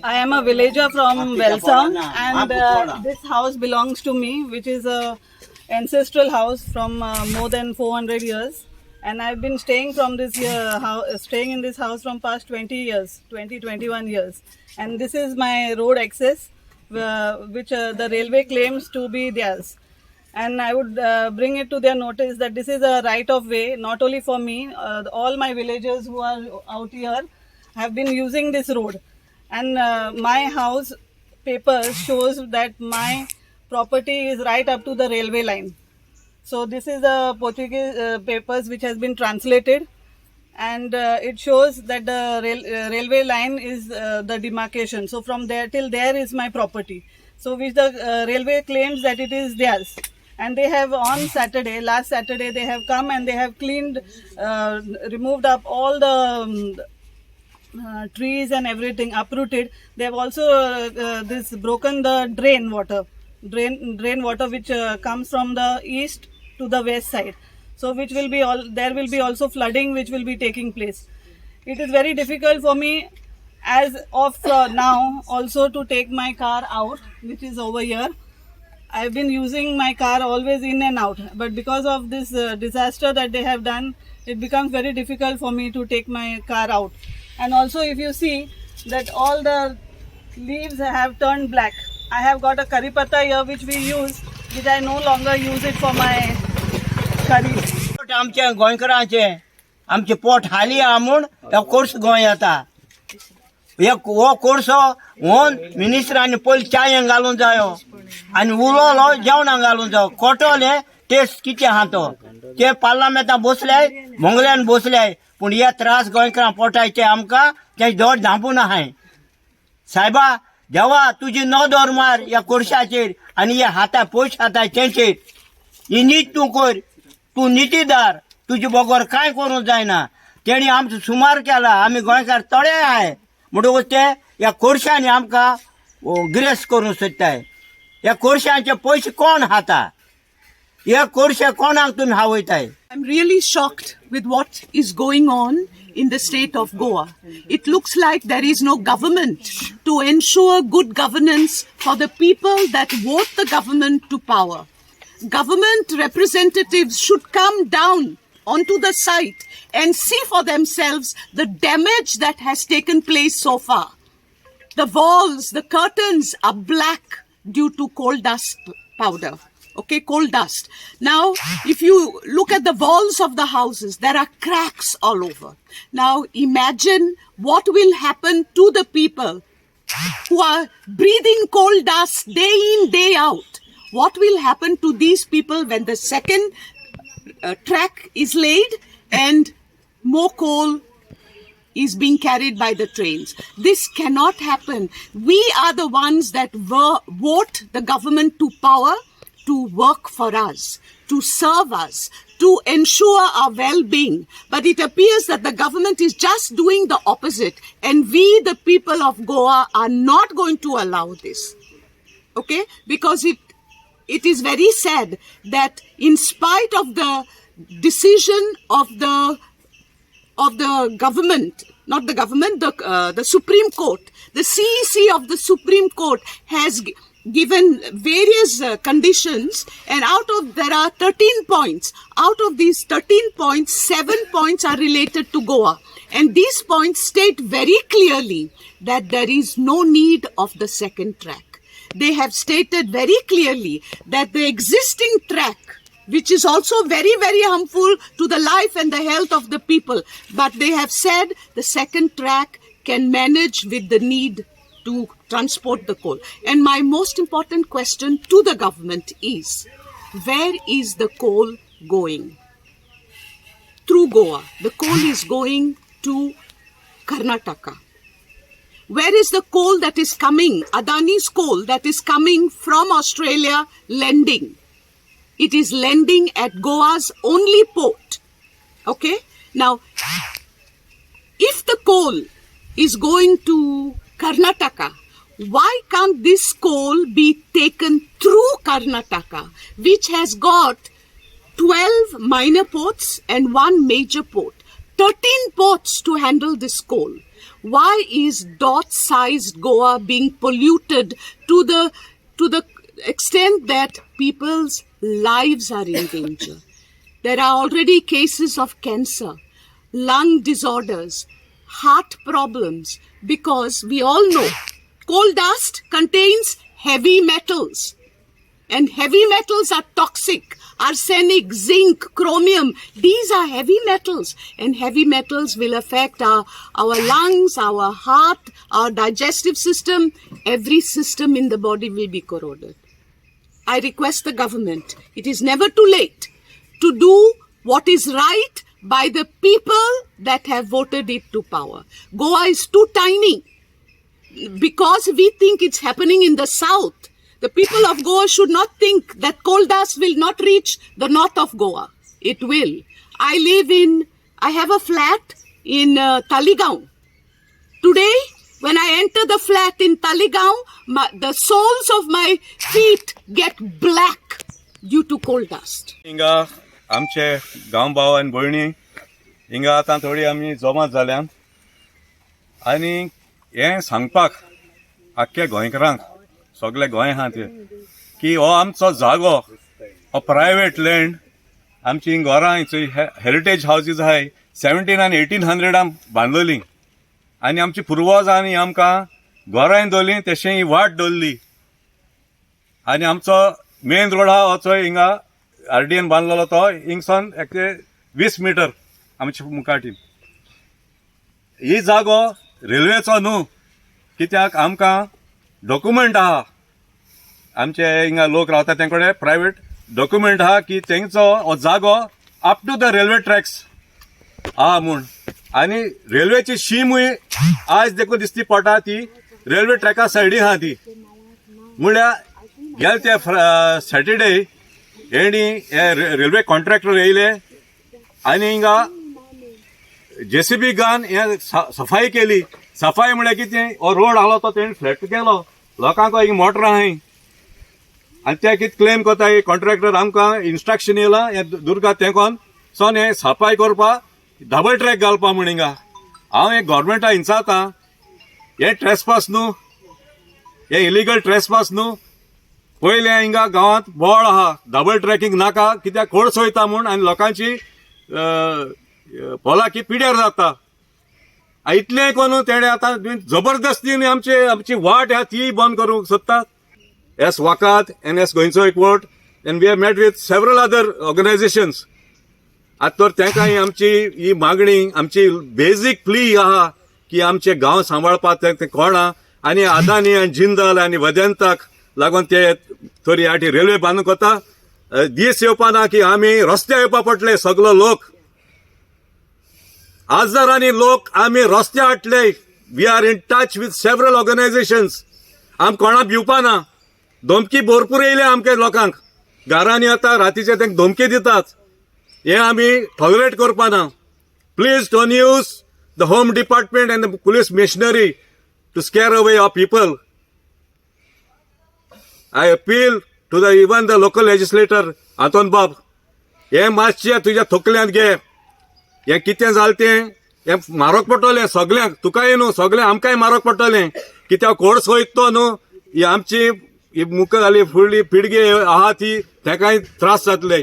I am a villager from Welsam, and this house belongs to me, which is a ancestral house from more than 400 years. And I've been staying staying in this house from past 21 years. And this is my road access, which the railway claims to be theirs. And I would bring it to their notice that this is a right of way, not only for me, all my villagers who are out here have been using this road. And my house paper shows that my property is right up to the railway line. So this is the Portuguese papers which has been translated, and it shows that the railway line is the demarcation. So from there till there is my property. So which the railway claims that it is theirs. And they have on last Saturday, they have come and they have cleaned, removed up all the trees and everything, uprooted. They have also broken the drain water which comes from the east to the west side. So which will be there will be also flooding which will be taking place. It is very difficult for me as of now also to take my car out, which is over here. I've been using my car always in and out, but because of this disaster that they have done, it becomes very difficult for me to take my car out. And also if you see that all the leaves have turned black. I have got a curry patta here which we use, which I no longer use it for my curry. आमचे गोंयकारांचे आमचे pot हाली आमून एक course Goa येता. एक वो course होन मिनिस्टरांनी पयली चायें घालून जायो आनी उलोलो जेवणां घालून जायो. कोटोले टेस्ट कितें आहा तो ते पार्लमेंटान बसले मंगल्यान बसले, पूण हे त्रास गोंयकारां पोटायचे आमकां ते दोड धांपून आहाय. सायबा जेव्हा तुझी नदर मार या कोर्शाचेर आनी हे हाता पयशे हाताय तेंचेर ही नीट तूं कर. तूं नितीदार, तुजे बगोर कांय करूंक जायना. तेणी आमचो सुमार केला, आमी गोंयकार तळे आहाय म्हणटकूच ते ह्या कोर्शांनी आमकां ग्रेस करूंक सोदताय. ह्या कोर्शांचे पयशे कोण खाता? हे कोर्शे कोणाक तुमी हावयताय? I'm really shocked with what is going on in the state of Goa. It looks like there is no government to ensure good governance for the people that vote the government to power. Government representatives should come down onto the site and see for themselves the damage that has taken place so far. The walls, the curtains are black due to coal dust powder. Okay, coal dust. Now, if you look at the walls of the houses, there are cracks all over. Now, imagine what will happen to the people who are breathing coal dust day in, day out. What will happen to these people when the second track is laid and more coal is being carried by the trains? This cannot happen. We are the ones that vote the government to power, to work for us, to serve us, to ensure our well-being. But it appears that the government is just doing the opposite, and we, the people of Goa, are not going to allow this. Okay? Because it is very sad that in spite of the decision of the government, not the government, the Supreme Court, the CEC of the Supreme Court has given various conditions, and there are 13 points. Out of these 13 points, 7 points are related to Goa. And these points state very clearly that there is no need of the second track. They have stated very clearly that the existing track, which is also very, very harmful to the life and the health of the people, but they have said the second track can manage with the need to transport the coal. And my most important question to the government is, where is the coal going? Through Goa. The coal is going to Karnataka. Where is the coal that is coming, Adani's coal that is coming from Australia landing? It is landing at Goa's only port. Okay? Now, if the coal is going to Karnataka, why can't this coal be taken through Karnataka, which has got 12 minor ports and 1 major port? 13 ports to handle this coal. Why is dot-sized Goa being polluted to the extent that people's lives are in danger? There are already cases of cancer, lung disorders, heart problems, because we all know coal dust contains heavy metals, and heavy metals are toxic. Arsenic, zinc, chromium, these are heavy metals, and heavy metals will affect our lungs, our heart, our digestive system. Every system in the body will be corroded. I request the government, it is never too late to do what is right by the people that have voted it to power. Goa is too tiny. Because we think it's happening in the south, the people of Goa should not think that coal dust will not reach the north of Goa. It will. I have a flat in Taligaon. Today, when I enter the flat in Taligaon, the soles of my feet get black due to coal dust. हिंगा आमचे गांव भाव आनी भयणी हिंगा आतां थोडी आमी जमा जाल्यात आनी हें सांगपाक आख्ख्या गोंयकारांक सगळे गोंय आहा ते की हो आमचो जागो हो प्रायवेट लँड आमची घरां हेरिटेज हावजीस आहाय 1700 आनी 1800 बांदलोली आनी आमची पुर्वजांनी आमकां घरांय दवरली तशें ही वाट दवरली आनी आमचो मेन रोड आहा हो चोय हिंगा आरडीएन बांदलेलो तो हिंगसून 20 मिटर आमच्या मुखाटी ही जागो रेल्वेचो न्हू कित्याक आमकां डॉक्युमेंट आहा आमचे हिंगा लोक रावता तेंकडे प्रायवेट डॉक्युमेंट आहा की तेंचो हो जागो up to the railway tracks आहा म्हूण आनी रेल्वेची शीमूय आज देखून दिसती पडटा ती रेल्वे ट्रॅका सायडीक आहा ती म्हळ्यार गेले ते सॅटर्डे हेणी हे रेल्वे कॉन्ट्रॅक्टर येयले आनी हिंगा JCB घान हे सफाई केली सफाई म्हळ्यार कितें हो रोड आसलो तो तेणी फ्लॅट केलो लोकांक हिंगा मोटर आहाय आनी ते कितें क्लेम कोता कॉन्ट्रॅक्टर आमकां इन्स्ट्रक्शन येयलां हे दुर्गा तेंकोन सोन हे सफाई करपाक डबल ट्रॅक घालपा म्हण हिंगा हांव हे गव्हर्मेंटा हिंचाता हे ट्रेसपास न्हू हे इलिगल ट्रेसपास न्हू पयले हिंगा गांवांत बोळ आहा डबल ट्रॅकींग नाका कित्याक कोर्स वयता म्हूण आनी लोकांची पोलाकी पिड्यार जाता इतलें कोन्न तेणे आतां जबरदस्तीन आमची वाट आहा ती बंद करूंक सोदतात S वाकात N S Goencho Ekvott and we have met with several other organisations आतां तर तेंकां आमची ही मागणी आमची बेजीक प्ली आहा की आमचे गांव सांबाळपाक ते कोणा आनी अदानी आनी जिंदाल आनी वेदांताक लागून ते थोडी आठी रेल्वे बांदूंक कोता दीस येवपा ना की आमी रस्त्यार येवपा पडटले सगलो लोक हजारांनी लोक आमी रस्त्यार हाडटले we are in touch with several organisations आम कोणा भिवपा ना धमकी भरपूर येयले आमच्या लोकांक घरांनी आतां रातीचे तांकां धमकी दितात हे आमी टॉलरेट करपा ना please don't use the home department and the police machinery to scare away our people I appeal to the even the local legislator आतोन बाब हे मातशें तुज्या तकल्यांत घे हे कितें जालें तें हे मारक पडटलें सगल्यांक तुकाय न्हू सगळें आमकांय मारक पडटलें कित्याक कोर्स वयता तो न्हू ही आमची मुखार फुडली पिळगी आहा ती तेकाय त्रास जातले